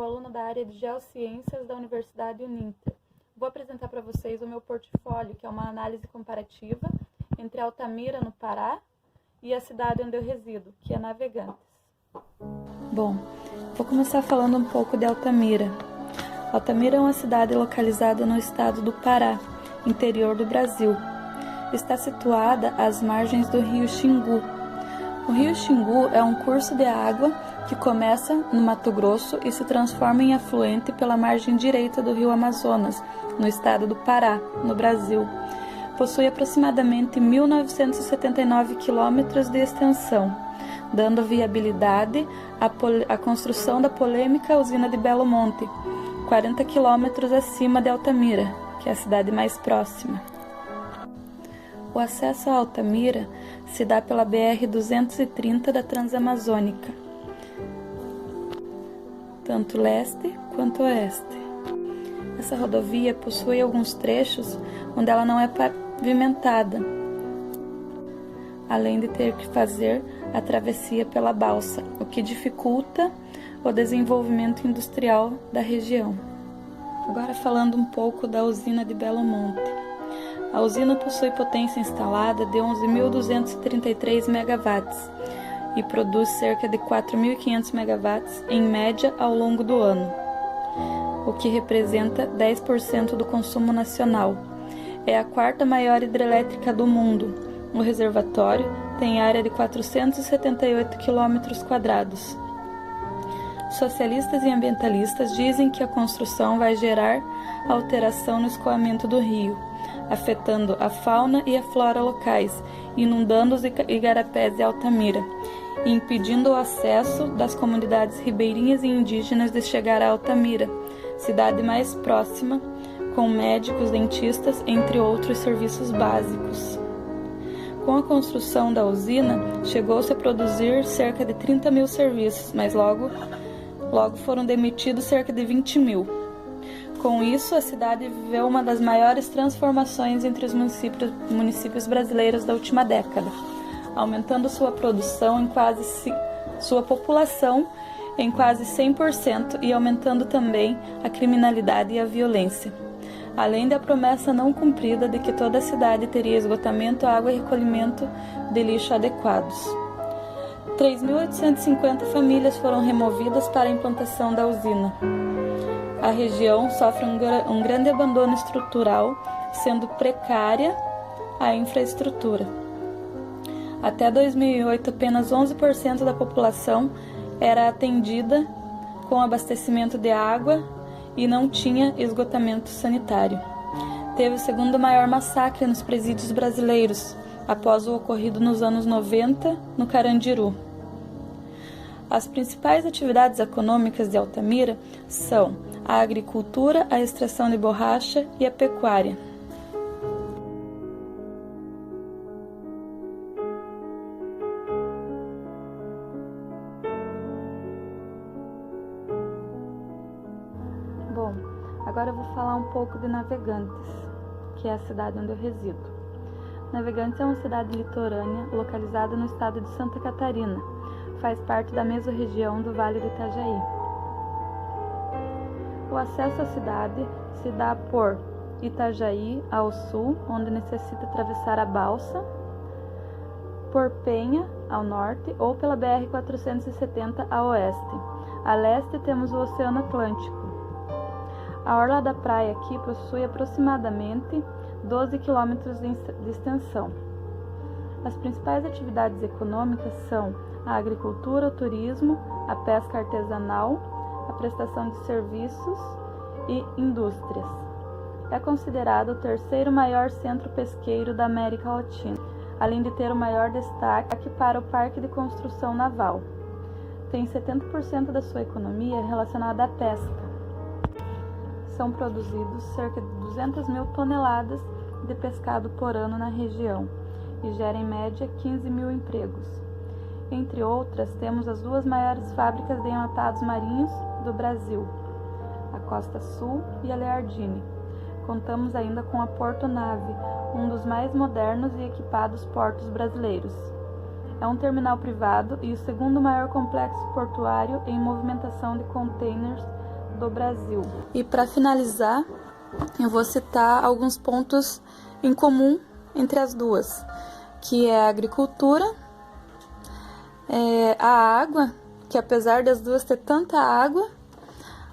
aluno da área de Geociências da Universidade Uninter. Vou apresentar para vocês o meu portfólio, que é uma análise comparativa entre Altamira, no Pará, e a cidade onde eu resido, que é Navegantes. Bom, vou começar falando um pouco de Altamira. Altamira é uma cidade localizada no estado do Pará, interior do Brasil. Está situada às margens do rio Xingu. O rio Xingu é um curso de água que começa no Mato Grosso e se transforma em afluente pela margem direita do rio Amazonas, no estado do Pará, no Brasil. Possui aproximadamente 1.979 quilômetros de extensão, dando viabilidade à construção da polêmica usina de Belo Monte, 40 quilômetros acima de Altamira, que é a cidade mais próxima. O acesso a Altamira se dá pela BR-230 da Transamazônica, tanto leste quanto oeste. Essa rodovia possui alguns trechos onde ela não é pavimentada, além de ter que fazer a travessia pela balsa, o que dificulta o desenvolvimento industrial da região. Agora falando um pouco da usina de Belo Monte. A usina possui potência instalada de 11.233 megawatts e produz cerca de 4.500 megawatts em média ao longo do ano, o que representa 10% do consumo nacional. É a quarta maior hidrelétrica do mundo. O reservatório tem área de 478 km². Socialistas e ambientalistas dizem que a construção vai gerar alteração no escoamento do rio, afetando a fauna e a flora locais, inundando os igarapés de Altamira e impedindo o acesso das comunidades ribeirinhas e indígenas de chegar a Altamira, cidade mais próxima, com médicos, dentistas, entre outros serviços básicos. Com a construção da usina, chegou-se a produzir cerca de 30 mil serviços, mas logo foram demitidos cerca de 20 mil. Com isso, a cidade viveu uma das maiores transformações entre os municípios brasileiros da última década, aumentando sua produção sua população em quase 100% e aumentando também a criminalidade e a violência, além da promessa não cumprida de que toda a cidade teria esgotamento, água e recolhimento de lixo adequados. 3.850 famílias foram removidas para a implantação da usina. A região sofre um grande abandono estrutural, sendo precária a infraestrutura. Até 2008, apenas 11% da população era atendida com abastecimento de água e não tinha esgotamento sanitário. Teve o segundo maior massacre nos presídios brasileiros, após o ocorrido nos anos 90, no Carandiru. As principais atividades econômicas de Altamira são a agricultura, a extração de borracha e a pecuária. Bom, agora eu vou falar um pouco de Navegantes, que é a cidade onde eu resido. Navegantes é uma cidade litorânea localizada no estado de Santa Catarina. Faz parte da mesorregião do Vale do Itajaí. O acesso à cidade se dá por Itajaí ao sul, onde necessita atravessar a balsa, por Penha ao norte ou pela BR-470 a oeste. A leste temos o Oceano Atlântico. A orla da praia aqui possui aproximadamente 12 quilômetros de extensão. As principais atividades econômicas são a agricultura, o turismo, a pesca artesanal, a prestação de serviços e indústrias. É considerado o terceiro maior centro pesqueiro da América Latina, além de ter o maior destaque para o Parque de Construção Naval. Tem 70% da sua economia relacionada à pesca. São produzidos cerca de 200 mil toneladas de pescado por ano na região e gera em média 15 mil empregos. Entre outras, temos as duas maiores fábricas de enlatados marinhos do Brasil, a Costa Sul e a Leardini. Contamos ainda com a Porto Nave, um dos mais modernos e equipados portos brasileiros. É um terminal privado e o segundo maior complexo portuário em movimentação de containers do Brasil. E para finalizar, eu vou citar alguns pontos em comum entre as duas, que é a agricultura, a água, que apesar das duas ter tanta água,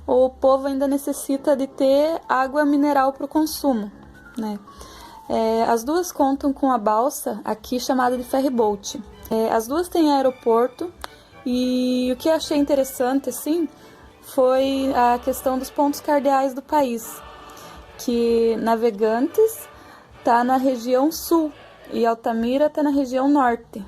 o povo ainda necessita de ter água mineral para o consumo, né? As duas contam com a balsa, aqui chamada de ferryboat. As duas têm aeroporto, e o que eu achei interessante, assim, foi a questão dos pontos cardeais do país, que Navegantes está na região sul e Altamira está na região norte.